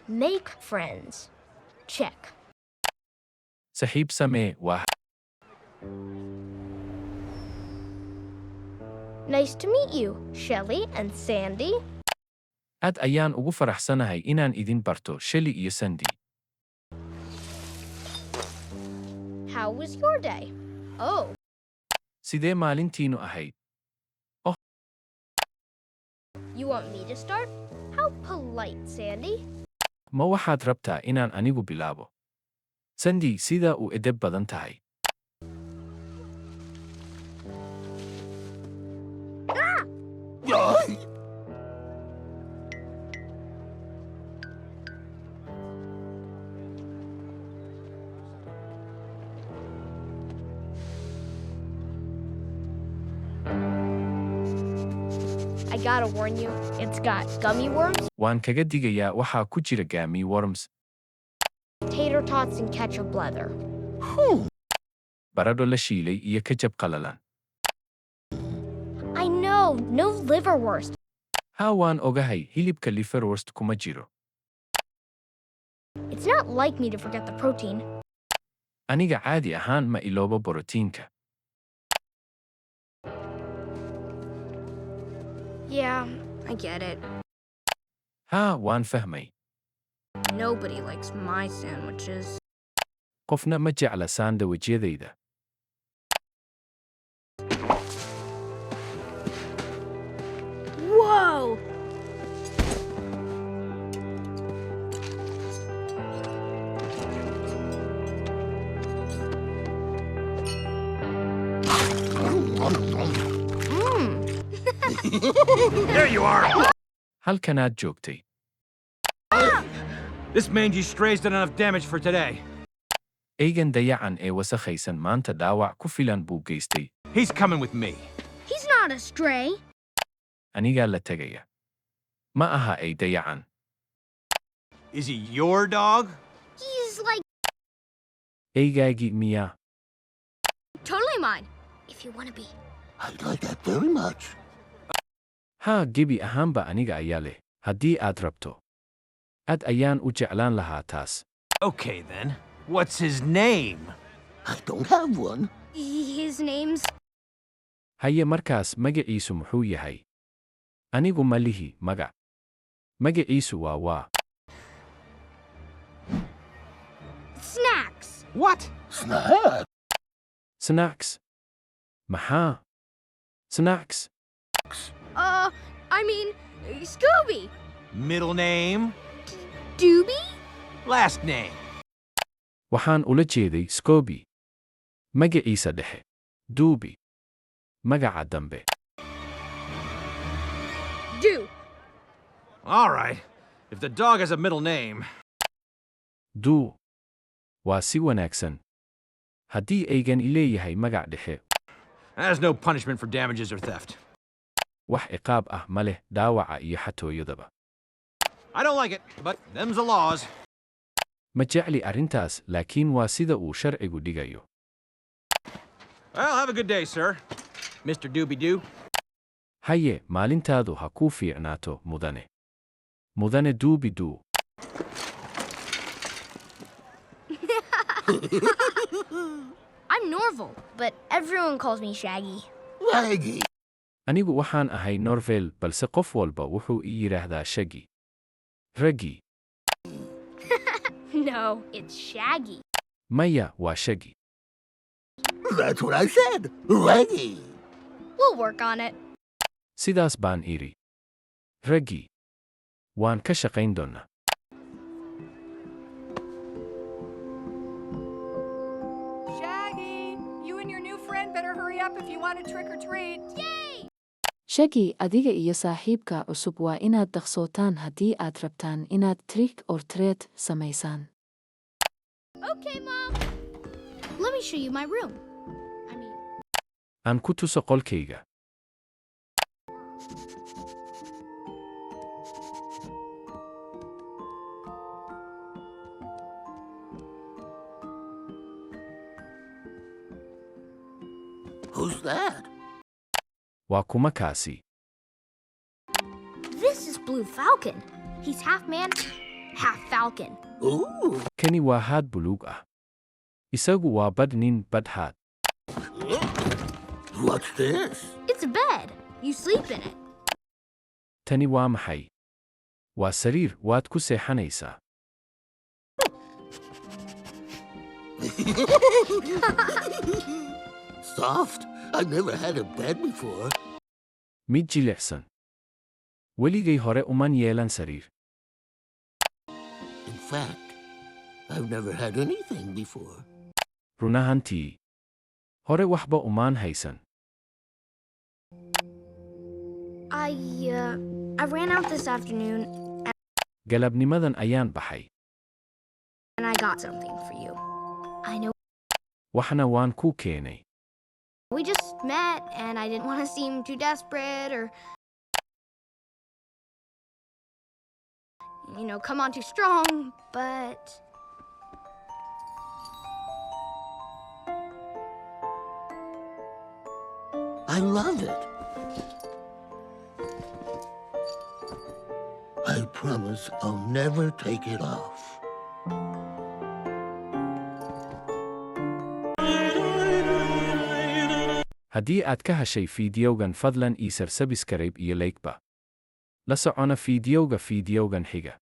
Make friends. Check. Sahib samee waa. Nice to meet you, Shelly and Sandy. Aad ayaan ugu faraxsanahay inaan idin barto Shelly iyo Sandy. How was your day? Oh. Sidee maalintiinu ahayd? You want me to start? How polite, Sandy. Ma waxaad rabtaa inaan anigu bilaabo? Sandy, sida u edeb badan tahay. I gotta warn you, it's got gummy worms, Waan kaga digayaa waxaa ku jira gummy worms, tater tots, and ketchup leather. baradho la shiilay iyo kajab qalalan. I know, no liverwurst. Haa waan ogahay hilibka liverwurst kuma jiro. It's not like me to forget the protein. Aniga caadi ahaan ma iloobo borotiinka. Yeah, I get it. Haa waan fahmay. Nobody likes my sandwiches. Qofna ma jecla sandwichadayda. Whoa! There you are! Halkanaad joogtay. This mangy stray's done enough damage for today. Eygan dayacan ee wasakhaysan maanta dhaawac ku filan buu geystay. He's coming with me. He's not a stray. Anigaa la tegaya. Ma aha ay dayacan. Is he your dog? He's like Eygaagii miyaa? totally mine, if you want to be. I'd like that very much. Haa gebi ahaanba aniga ayaa leh, haddii aad rabto. Aad ayaan u jeclaan lahaa taas. Okay then. What's his name? I don't have one. His name's... Haye markaas magaciisu muxuu yahay? Anigu ma lihi magac. Magaciisu waa. Snacks. What? Snack? Snacks. Maxaa? Snacks. I mean, Scooby. Middle name? Doobie? Last name? Waxaan ula jeeday Scooby. Magaciisa dhexe. Duubi. Magaca dambe. Do. All right. If the dog has a middle name... Duu. Waa si wanaagsan. Haddii eygan ileeyahay magac dhexe, There's no punishment for damages or theft. wax ciqaab ah ma leh dhaawaca iyo xatooyadaba. I don't like it, but them's the laws. Ma jecli arrintaas, laakiin waa sida uu sharcigu dhigayo. Well, have a good day, sir. Mr. Doobie-Doo. Haye, maalintaadu ha kuu fiicnaato, mudane. Mudane Doobie-Doo. I'm Norval, but everyone calls me Shaggy. Shaggy. Anigu waxaan ahay Norvel, balse qof walba wuxuu ii yiraahdaa Shaggy. Raggi. No, it's Shaggy. Maya waa Shaggy. That's what I said. Shaggy. We'll work on it. Sidaas baan iri. Raggi. Waan ka shaqayn doonaa. Shaggy, you and your new friend better hurry up if you want to trick or treat. Yay! Shaggy, adiga iyo saaxiibka cusub waa inaad dhaqsootaan haddii aad rabtaan inaad trick or treat samaysaan. Okay, Mom. Let me show you my room. Aan ku tuso qolkayga. Who's that? Waa kuma kaasi? This is Blue Falcon. He's half man, half falcon. Ooh. Kani waa haad buluug ah. Isagu waa badh nin badh haad. What's this? It's a bed. You sleep in it. Tani waa maxay? Waa sariir waad ku seexanaysaa. Soft. I've never had a bed before. Mid jilicsan. Weligay hore uman yeelan sariir. In fact, I've never had anything before. Run ahaantii. Hore waxba umaan haysan. I ran out this afternoon Galabnimadan ayaan baxay. and I got something for you. I know Waxna waan kuu keenay. we just met and I didn't want to seem too desperate or, come on too strong, but I love it. I promise I'll never take it off. Haddii aad ka heshay fiidiyowgan fadlan ii subscribe iyo like ba. La socona fiidiyowgan xiga.